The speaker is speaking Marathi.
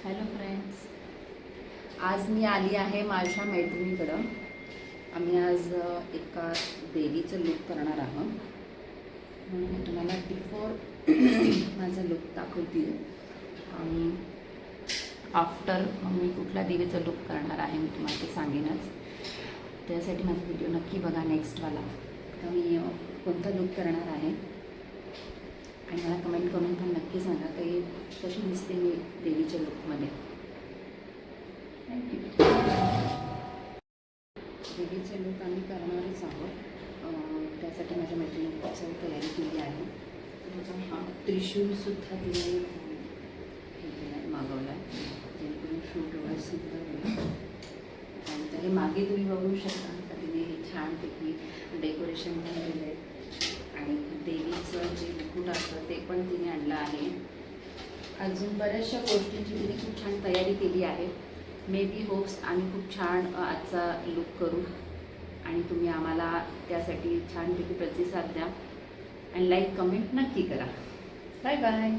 हॅलो फ्रेंड्स, आज मी आली आहे माझ्या मैत्रिणीकडं. आम्ही आज एका देवीचं लूक करणार आहोत. म्हणून मी तुम्हाला बिफोर माझा लूक दाखवते आणि आफ्टर मग मी कुठल्या देवीचं लूक करणार आहे मी तुम्हाला ते सांगेनच. त्यासाठी माझा व्हिडिओ नक्की बघा नेक्स्टवाला, तर मी कोणता लूक करणार आहे. आणि मला कमेंट करून पण नक्की सांगा की कशी दिसते मी देवीच्या लुकमध्ये. थँक्यू. देवीचे लूक आम्ही करणारच आहोत. त्यासाठी माझ्या मैत्रिणीने खूप सारी तयारी केली आहे. तर हा त्रिशूलसुद्धा तिने हे केलं आहे, मागवला आहे, जेणेकरून शूट वगैरे सुद्धा होईल. त्यानंतर हे मागे तुम्ही बघू शकता तर तिने छानपैकी डेकोरेशन पण केलं आहे. आणि देवीचं जे मुकुट असतं ते पण तिने आणलं आहे. अजून बऱ्याचशा गोष्टींची तिने खूप छान तयारी केली आहे. मे बी होप्स आम्ही खूप छान आजचा लूक करू आणि तुम्ही आम्हाला त्यासाठी छानपैकी प्रतिसाद द्या आणि लाईक कमेंट नक्की करा. Bye bye.